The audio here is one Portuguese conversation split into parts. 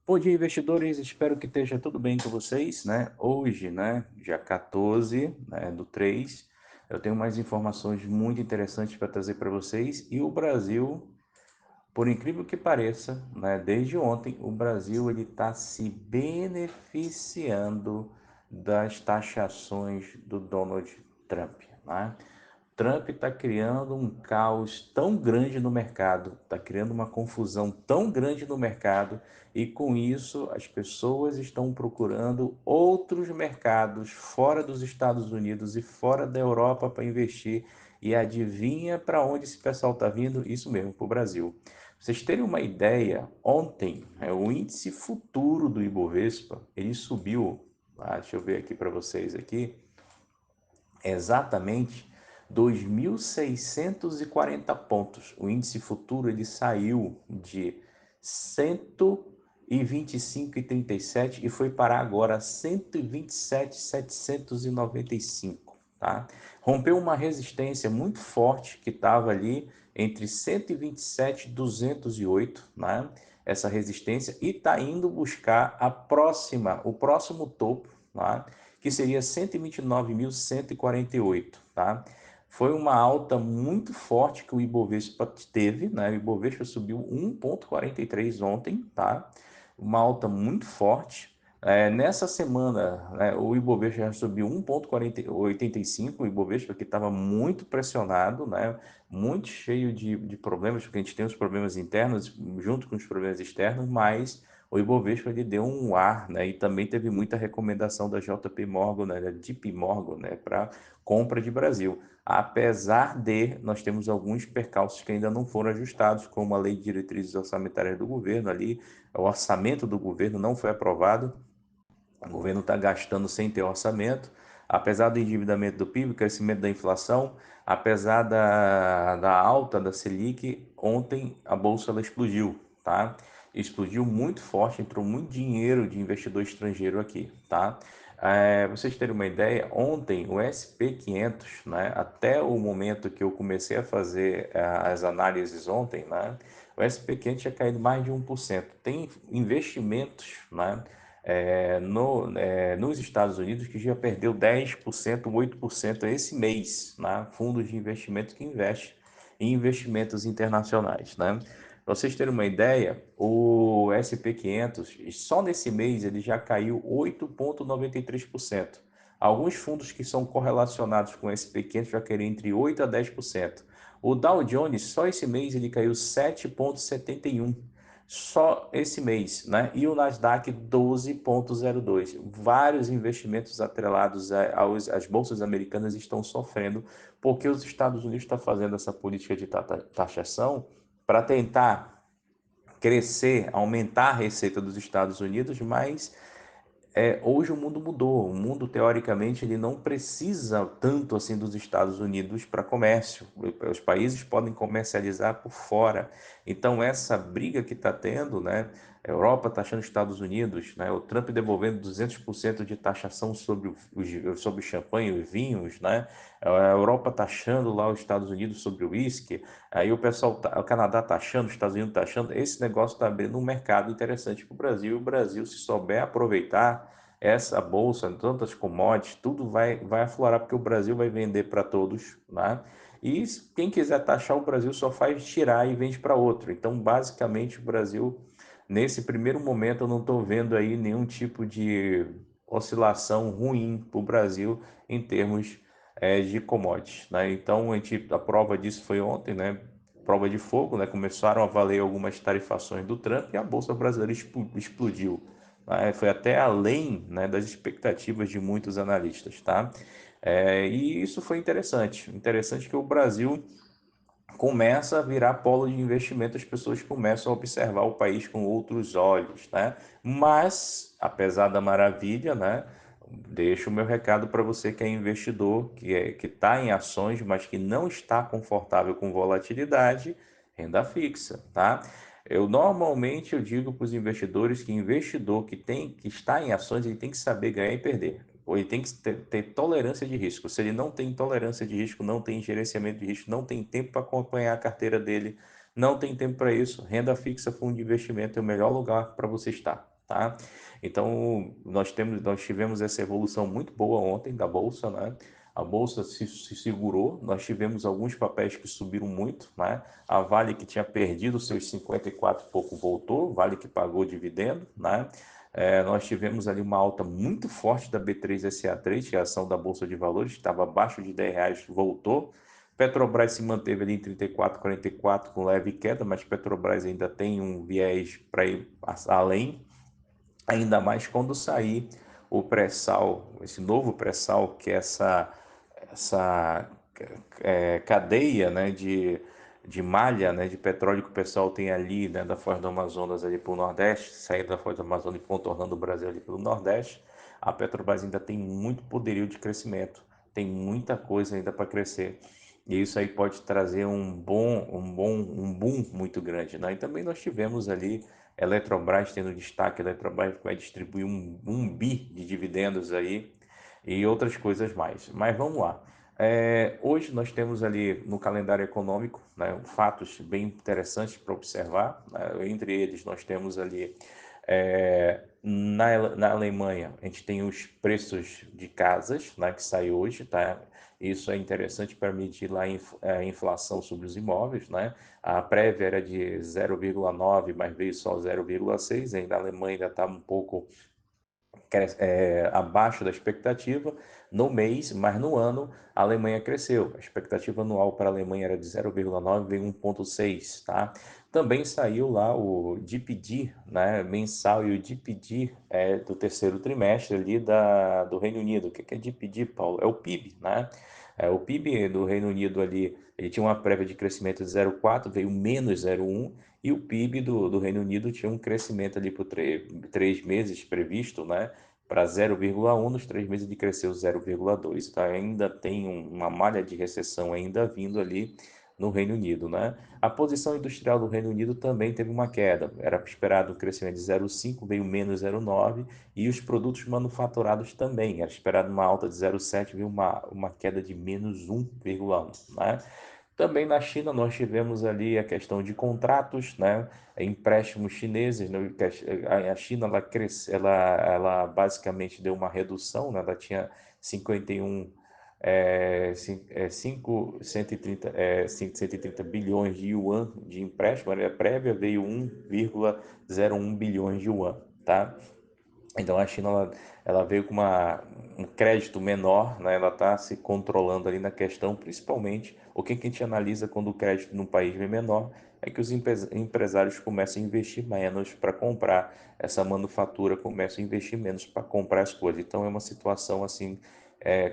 Bom dia, investidores. Espero que esteja tudo bem com vocês, né? Hoje, né, dia 14, né, do 3, eu tenho mais informações muito interessantes para trazer para vocês. E o Brasil, por incrível que pareça, né, desde ontem, o Brasil ele está se beneficiando das taxações do Donald Trump, né? Trump está criando um caos tão grande no mercado, está criando uma confusão tão grande no mercado, e com isso as pessoas estão procurando outros mercados fora dos Estados Unidos e fora da Europa para investir. E adivinha para onde esse pessoal está vindo? Isso mesmo, para o Brasil. Pra vocês terem uma ideia, ontem o índice futuro do Ibovespa ele subiu, deixa eu ver aqui para vocês aqui, exatamente 2.640 pontos. O índice futuro ele saiu de 125,37 e foi parar agora 127,795, tá? Rompeu uma resistência muito forte que estava ali entre 127 e 208, né? Essa resistência, e está indo buscar o próximo topo, tá? Que seria 129.148, tá? Foi uma alta muito forte que o Ibovespa teve, né? O Ibovespa subiu 1,43 ontem, tá? Uma alta muito forte. Nessa semana, né, o Ibovespa já subiu 1,85, o Ibovespa que estava muito pressionado, né, muito cheio de problemas, porque a gente tem os problemas internos junto com os problemas externos, mas o Ibovespa ele deu um ar, né, e também teve muita recomendação da JP Morgan, né, da JP Morgan, né, para compra de Brasil. Apesar de nós temos alguns percalços que ainda não foram ajustados, como a Lei de Diretrizes Orçamentárias do Governo ali, o orçamento do governo não foi aprovado, o governo está gastando sem ter orçamento, apesar do endividamento do PIB, crescimento da inflação, apesar da alta da Selic, ontem a bolsa ela explodiu, tá? Explodiu muito forte, entrou muito dinheiro de investidor estrangeiro aqui, tá? Vocês terem uma ideia, ontem o SP500, né, até o momento que eu comecei a fazer as análises ontem, né, o SP500 tinha caído mais de 1%. Tem investimentos, né, nos Estados Unidos que já perdeu 10%, 8% esse mês, né? Fundos de investimento que investem em investimentos internacionais, né? Para vocês terem uma ideia, o SP500, só nesse mês, ele já caiu 8,93%. Alguns fundos que são correlacionados com o SP500 já caíram entre 8% a 10%. O Dow Jones, só esse mês, ele caiu 7,71%. Só esse mês, né? E o Nasdaq 12,02. Vários investimentos atrelados às bolsas americanas estão sofrendo porque os Estados Unidos estão fazendo essa política de taxação para tentar crescer, aumentar a receita dos Estados Unidos, mas hoje o mundo mudou. O mundo, teoricamente, ele não precisa tanto assim dos Estados Unidos para comércio. Os países podem comercializar por fora. Então, essa briga que está tendo, né? A Europa taxando os Estados Unidos, né? O Trump devolvendo 200% de taxação sobre champanhe e vinhos, né? A Europa taxando lá os Estados Unidos sobre o uísque. Aí o Canadá taxando, os Estados Unidos taxando. Esse negócio está abrindo um mercado interessante para o Brasil. E o Brasil, se souber aproveitar essa bolsa, tantas commodities, tudo vai aflorar, porque o Brasil vai vender para todos, né? E quem quiser taxar o Brasil só faz tirar e vende para outro. Então, basicamente, o Brasil, nesse primeiro momento, eu não estou vendo aí nenhum tipo de oscilação ruim para o Brasil em termos de commodities, né? Então, a prova disso foi ontem, né? Prova de fogo, né? Começaram a valer algumas tarifações do Trump e a Bolsa Brasileira explodiu. Foi até além, né, das expectativas de muitos analistas, tá? E isso foi interessante que o Brasil começa a virar polo de investimento, as pessoas começam a observar o país com outros olhos, né? Mas, apesar da maravilha, né, deixo o meu recado para você que é investidor, que está em ações, mas que não está confortável com volatilidade, renda fixa, tá? Eu digo para os investidores que investidor que está em ações, ele tem que saber ganhar e perder. Ou ele tem que ter tolerância de risco. Se ele não tem tolerância de risco, não tem gerenciamento de risco, não tem tempo para acompanhar a carteira dele, não tem tempo para isso, renda fixa, fundo de investimento é o melhor lugar para você estar. tá? Então, nós tivemos essa evolução muito boa ontem da Bolsa, né? A Bolsa se segurou, nós tivemos alguns papéis que subiram muito, né? A Vale, que tinha perdido seus 54 e pouco, voltou, Vale que pagou dividendo, né? Nós tivemos ali uma alta muito forte da B3SA3, que é a ação da Bolsa de Valores, estava abaixo de R$ 10, voltou. Petrobras se manteve ali em 34, 44 com leve queda, mas Petrobras ainda tem um viés para ir além, ainda mais quando sair o pré-sal, esse novo pré-sal, que é essa cadeia, né, de malha, né, de petróleo que o pessoal tem ali, né, da Foz do Amazonas ali para o Nordeste, saindo da Foz do Amazonas e contornando o Brasil ali pelo Nordeste. A Petrobras ainda tem muito poderio de crescimento, tem muita coisa ainda para crescer. E isso aí pode trazer um boom muito grande, né? E também nós tivemos ali Eletrobras tendo destaque, a Eletrobras vai distribuir um bi de dividendos aí e outras coisas mais. Mas vamos lá. Hoje nós temos ali no calendário econômico, né, fatos bem interessantes para observar, né? Entre eles nós temos ali na Alemanha, a gente tem os preços de casas, né, que sai hoje, tá? Isso é interessante para medir lá a inflação sobre os imóveis, né? A prévia era de 0,9, mas veio só 0,6. Ainda a Alemanha ainda está um pouco abaixo da expectativa no mês, mas no ano a Alemanha cresceu. A expectativa anual para a Alemanha era de 0,9, veio 1,6, tá? Também saiu lá o DPD, né, mensal, e o DPD do terceiro trimestre ali do Reino Unido. O que é DPD, Paulo? É o PIB, né? O PIB do Reino Unido ali, ele tinha uma prévia de crescimento de 0,4, veio menos 0,1, e o PIB do Reino Unido tinha um crescimento ali por 3 meses previsto, né? Para 0,1, nos 3 meses ele cresceu 0,2. Tá? Ainda tem uma malha de recessão ainda vindo ali no Reino Unido, né? A posição industrial do Reino Unido também teve uma queda. Era esperado um crescimento de 0,5, veio menos 0,9, e os produtos manufaturados também. Era esperado uma alta de 0,7, veio uma queda de menos 1,1, né? Também na China nós tivemos ali a questão de contratos, né? Empréstimos chineses, né? A China ela basicamente deu uma redução, né? Ela tinha 51 130 bilhões de yuan de empréstimo, a prévia veio 1,01 bilhões de yuan, tá? Então a China ela veio com um crédito menor, né? Ela está se controlando ali na questão, principalmente o que a gente analisa quando o crédito num país vem menor é que os empresários começam a investir menos para comprar essa manufatura, começam a investir menos para comprar as coisas. Então é uma situação assim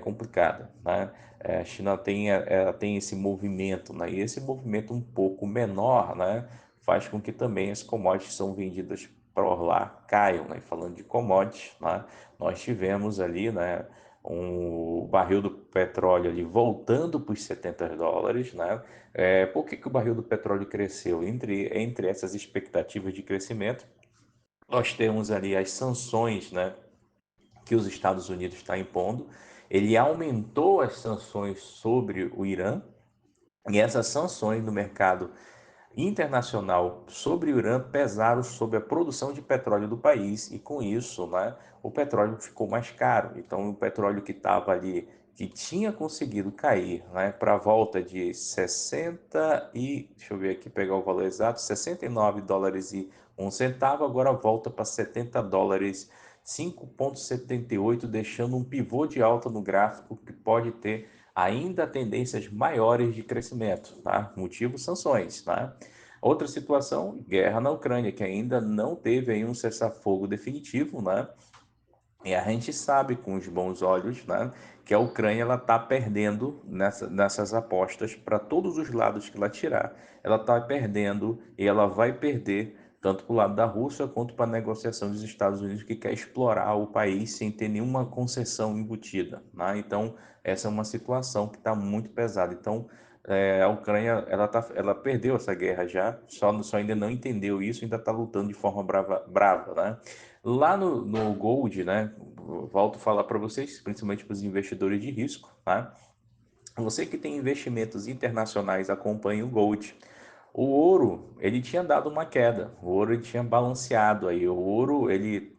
complicada, né? A China ela tem esse movimento, né? E esse movimento um pouco menor, né, faz com que também as commodities são vendidas por lá caiam, né? Falando de commodities, né? Nós tivemos ali, né, o barril do petróleo ali voltando para os US$ 70, né? Por que o barril do petróleo cresceu? Entre essas expectativas de crescimento, nós temos ali as sanções, né, que os Estados Unidos está impondo. Ele aumentou as sanções sobre o Irã, e essas sanções no mercado internacional sobre o Irã pesaram sobre a produção de petróleo do país, e com isso, né, o petróleo ficou mais caro. Então o petróleo que estava ali, que tinha conseguido cair, né, para a volta de 60 e, deixa eu ver aqui, pegar o valor exato, US$ 69,01, agora volta para US$ 70, 5,78, deixando um pivô de alta no gráfico que pode ter ainda tendências maiores de crescimento, tá? Motivo, sanções, tá? Outra situação, guerra na Ucrânia, que ainda não teve aí um cessar-fogo definitivo, né? E a gente sabe com os bons olhos, né, que a Ucrânia ela está perdendo nessas apostas para todos os lados que ela tirar. Ela está perdendo e ela vai perder tanto para o lado da Rússia quanto para a negociação dos Estados Unidos, que quer explorar o país sem ter nenhuma concessão embutida, né? Então, essa é uma situação que está muito pesada. Então, a Ucrânia ela perdeu essa guerra já, só ainda não entendeu isso, ainda está lutando de forma brava, né? Lá no Gold, né? Volto a falar para vocês, principalmente para os investidores de risco, tá? Você que tem investimentos internacionais, acompanhe o Gold. O ouro, ele tinha dado uma queda, o ouro ele tinha balanceado aí, o ouro, ele,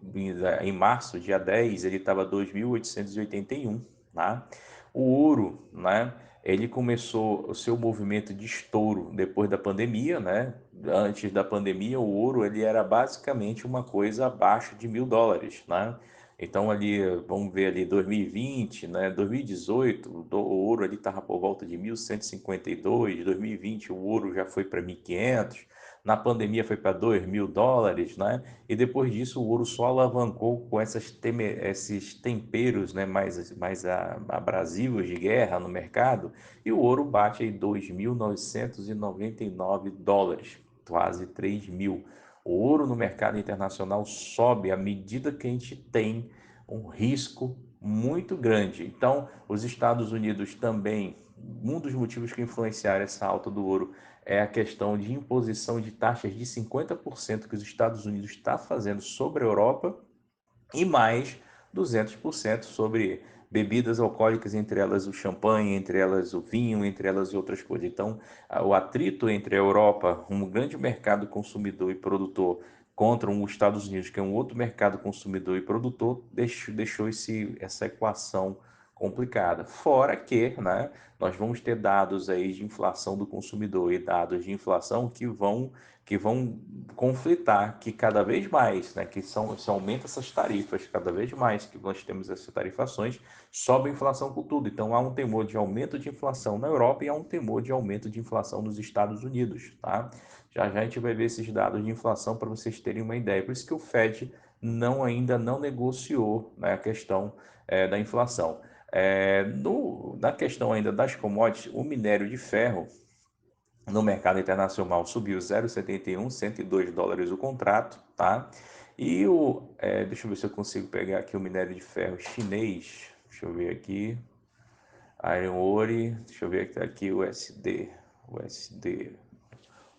em março, dia 10 ele estava 2.881, tá? O ouro, né, ele começou o seu movimento de estouro depois da pandemia, né? Antes da pandemia, o ouro, ele era basicamente uma coisa abaixo de US$ 1.000, né? Então ali, vamos ver ali 2020, né, 2018, o ouro ali estava por volta de 1.152, 2020 o ouro já foi para 1.500, na pandemia foi para US$ 2.000, né? E depois disso o ouro só alavancou com esses temperos, né, mais abrasivos de guerra no mercado, e o ouro bate aí US$ 2.999, quase 3.000. O ouro no mercado internacional sobe à medida que a gente tem um risco muito grande. Então, os Estados Unidos também, um dos motivos que influenciaram essa alta do ouro é a questão de imposição de taxas de 50% que os Estados Unidos está fazendo sobre a Europa e mais 200% sobre bebidas alcoólicas, entre elas o champanhe, entre elas o vinho, entre elas outras coisas. Então, o atrito entre a Europa, um grande mercado consumidor e produtor, contra os Estados Unidos, que é um outro mercado consumidor e produtor, deixou essa equação complicada. Fora que, né, nós vamos ter dados aí de inflação do consumidor e dados de inflação que vão conflitar, que cada vez mais, né, se aumenta essas tarifas, cada vez mais que nós temos essas tarifações, sobe a inflação com tudo. Então há um temor de aumento de inflação na Europa e há um temor de aumento de inflação nos Estados Unidos, tá? Já já a gente vai ver esses dados de inflação para vocês terem uma ideia. Por isso que o Fed ainda não negociou, né, a questão da inflação. Na questão ainda das commodities, o minério de ferro no mercado internacional subiu 0,71, US$ 102 o contrato, tá? Deixa eu ver se eu consigo pegar aqui o minério de ferro chinês. Deixa eu ver aqui. Iron Ore, deixa eu ver aqui o USD. USD.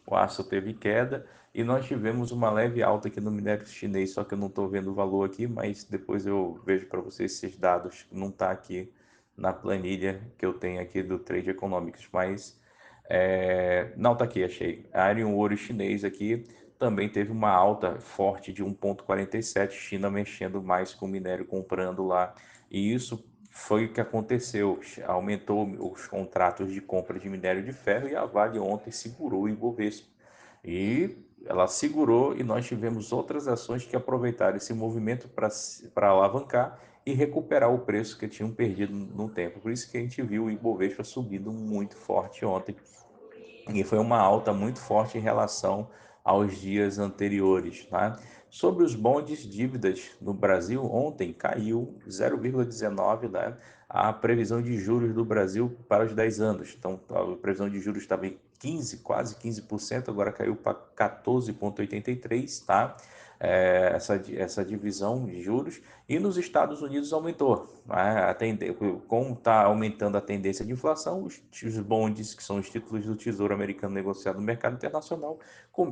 O aço teve queda e nós tivemos uma leve alta aqui no minério chinês, só que eu não estou vendo o valor aqui, mas depois eu vejo para vocês esses dados. Não está aqui na planilha que eu tenho aqui do Trade Economics, mas não, tá aqui, achei. A Iron Ore chinês aqui também teve uma alta forte de 1,47, China mexendo mais com o minério, comprando lá. E isso foi o que aconteceu. Aumentou os contratos de compra de minério de ferro e a Vale ontem segurou o Ibovespa. E ela segurou e nós tivemos outras ações que aproveitaram esse movimento para alavancar e recuperar o preço que tinham perdido no tempo. Por isso que a gente viu o Ibovespa subindo muito forte ontem e foi uma alta muito forte em relação aos dias anteriores, tá? Sobre os bondes dívidas no Brasil, ontem caiu 0,19, né, a previsão de juros do Brasil para os 10 anos. Então, a previsão de juros estava em 15, quase 15%, agora caiu para 14,83, tá? Essa divisão de juros. E nos Estados Unidos aumentou, né? Como está aumentando a tendência de inflação, os bonds, que são os títulos do Tesouro Americano negociados no mercado internacional,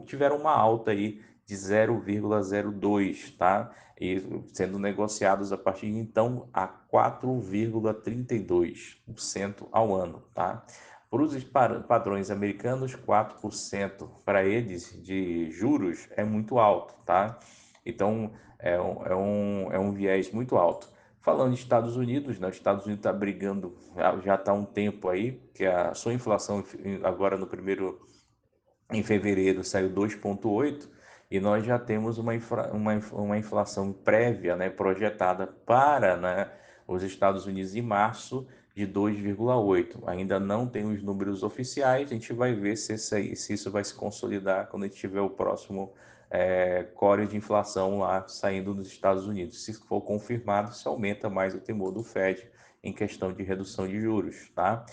tiveram uma alta aí de 0,02, tá? E sendo negociados a partir de então a 4,32% ao ano, tá? Para os padrões americanos, 4% para eles de juros é muito alto, tá? Então, é um viés muito alto. Falando de Estados Unidos, né? Os Estados Unidos está brigando, já está há um tempo aí, que a sua inflação agora no primeiro, em fevereiro, saiu 2,8 e nós já temos uma inflação prévia, né, projetada para, né, os Estados Unidos em março de 2,8. Ainda não tem os números oficiais, a gente vai ver se isso vai se consolidar quando a gente tiver o próximo core de inflação lá saindo dos Estados Unidos. Se for confirmado, se aumenta mais o temor do Fed em questão de redução de juros, tá?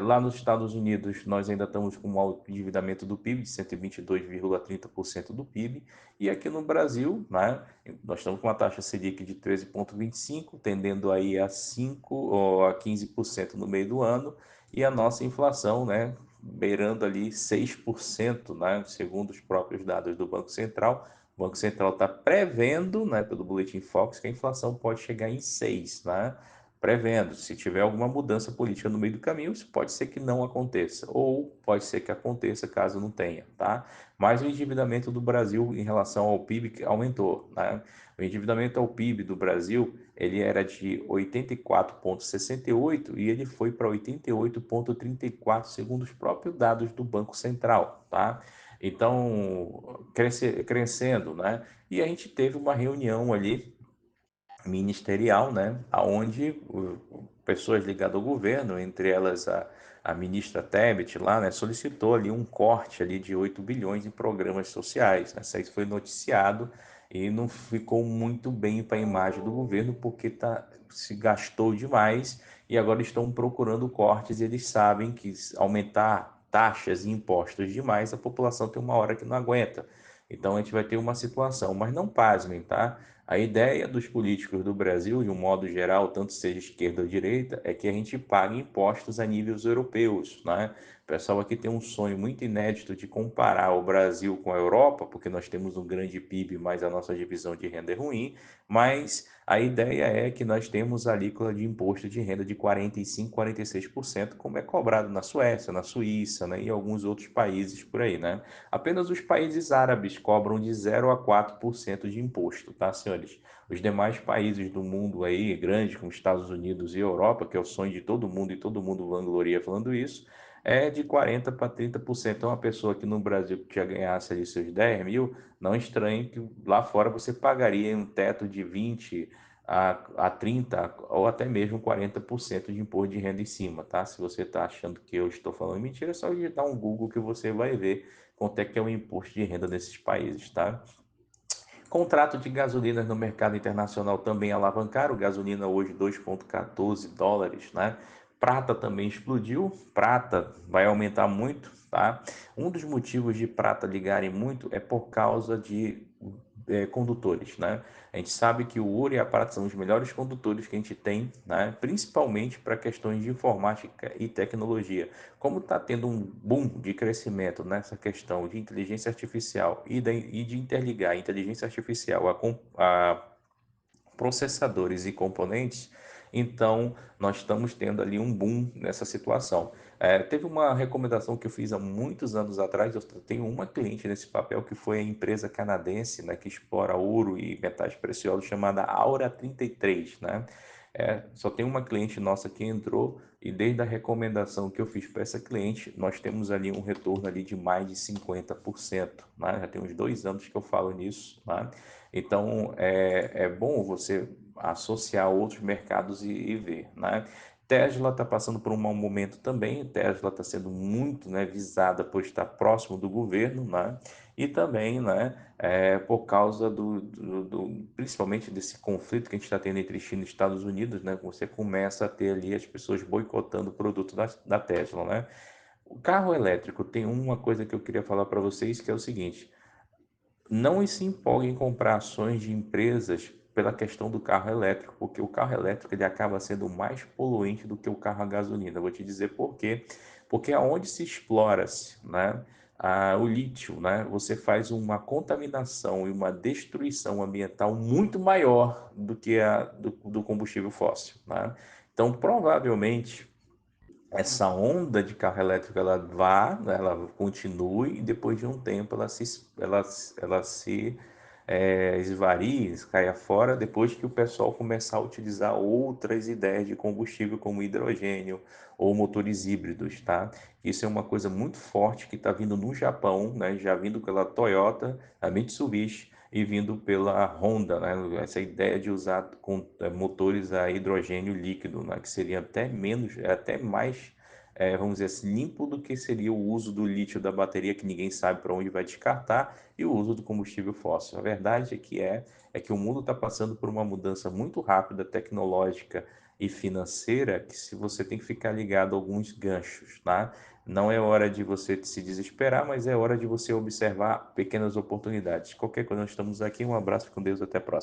Lá nos Estados Unidos, nós ainda estamos com um endividamento do PIB de 122,30% do PIB, e aqui no Brasil, né, nós estamos com uma taxa Selic de 13,25, tendendo aí a 5 ou a 15% no meio do ano, e a nossa inflação, né, beirando ali 6%, né, segundo os próprios dados do Banco Central. O Banco Central está prevendo, né, pelo Boletim Fox, que a inflação pode chegar em 6%, né? prevendo. Se tiver alguma mudança política no meio do caminho, isso pode ser que não aconteça, ou pode ser que aconteça caso não tenha, tá? Mas o endividamento do Brasil em relação ao PIB aumentou, né? O endividamento ao PIB do Brasil, ele era de 84,68 e ele foi para 88,34, segundo os próprios dados do Banco Central, tá? Então, crescendo, né? E a gente teve uma reunião ali ministerial, né, aonde pessoas ligadas ao governo, entre elas a ministra Tebet lá, né, solicitou ali um corte ali de 8 bilhões em programas sociais, né? Isso aí foi noticiado e não ficou muito bem para a imagem do governo porque se gastou demais e agora estão procurando cortes e eles sabem que aumentar taxas e impostos demais, a população tem uma hora que não aguenta. Então a gente vai ter uma situação, mas não pasmem, tá? A ideia dos políticos do Brasil, de um modo geral, tanto seja esquerda ou direita, é que a gente pague impostos a níveis europeus, né? O pessoal aqui tem um sonho muito inédito de comparar o Brasil com a Europa, porque nós temos um grande PIB, mas a nossa divisão de renda é ruim, mas a ideia é que nós temos a alíquota de imposto de renda de 45, 46%, como é cobrado na Suécia, na Suíça, né, e alguns outros países por aí, né? Apenas os países árabes cobram de 0 a 4% de imposto, tá, senhores? Os demais países do mundo aí, grandes, como Estados Unidos e Europa, que é o sonho de todo mundo e todo mundo vangloria falando isso, é de 40 para 30%. Então, uma pessoa aqui no Brasil que já ganhasse ali seus 10 mil, não estranhe que lá fora você pagaria um teto de 20 a 30 ou até mesmo 40% de imposto de renda em cima, tá? Se você está achando que eu estou falando mentira, é só digitar um Google que você vai ver quanto é que é o imposto de renda nesses países, tá? Contrato de gasolina no mercado internacional também alavancaram, gasolina hoje 2,14 dólares, né? Prata também explodiu, prata vai aumentar muito, tá? Um dos motivos de prata ligarem muito é por causa de condutores, né? A gente sabe que o ouro e a prata são os melhores condutores que a gente tem, né? Principalmente para questões de informática e tecnologia. Como está tendo um boom de crescimento nessa questão de inteligência artificial e de interligar a inteligência artificial a processadores e componentes, então nós estamos tendo ali um boom nessa situação. Teve uma recomendação que eu fiz há muitos anos atrás, eu tenho uma cliente nesse papel que foi a empresa canadense, né, que explora ouro e metais preciosos, chamada Aura 33, né? Só tem uma cliente nossa que entrou e desde a recomendação que eu fiz para essa cliente, nós temos ali um retorno ali de mais de 50%, né? Já tem uns 2 anos que eu falo nisso, né? Então, é bom você associar outros mercados e ver, né? Tesla está passando por um mau momento também. Tesla está sendo muito, né, visada por estar próximo do governo, né? E também, né, por causa principalmente desse conflito que a gente está tendo entre China e Estados Unidos, né? Você começa a ter ali as pessoas boicotando o produto da Tesla, né? O carro elétrico tem uma coisa que eu queria falar para vocês que é o seguinte: não se empolguem em comprar ações de empresas pela questão do carro elétrico, porque o carro elétrico ele acaba sendo mais poluente do que o carro a gasolina. Eu vou te dizer por quê. Porque aonde se explora-se, né, o lítio, né, você faz uma contaminação e uma destruição ambiental muito maior do que a do combustível fóssil, né? Então, provavelmente, essa onda de carro elétrico ela vá, né, ela continue e depois de um tempo ela se esvarie, caia fora, depois que o pessoal começar a utilizar outras ideias de combustível como hidrogênio ou motores híbridos, tá? Isso é uma coisa muito forte que está vindo no Japão, né? Já vindo pela Toyota, a Mitsubishi e vindo pela Honda, né? Essa ideia de usar motores a hidrogênio líquido, né? Que seria até menos, até mais, vamos dizer assim, limpo do que seria o uso do lítio da bateria, que ninguém sabe para onde vai descartar, e o uso do combustível fóssil. A verdade é que o mundo está passando por uma mudança muito rápida, tecnológica e financeira, que se você tem que ficar ligado a alguns ganchos, tá? Não é hora de você se desesperar, mas é hora de você observar pequenas oportunidades. Qualquer coisa, nós estamos aqui. Um abraço com Deus, até a próxima.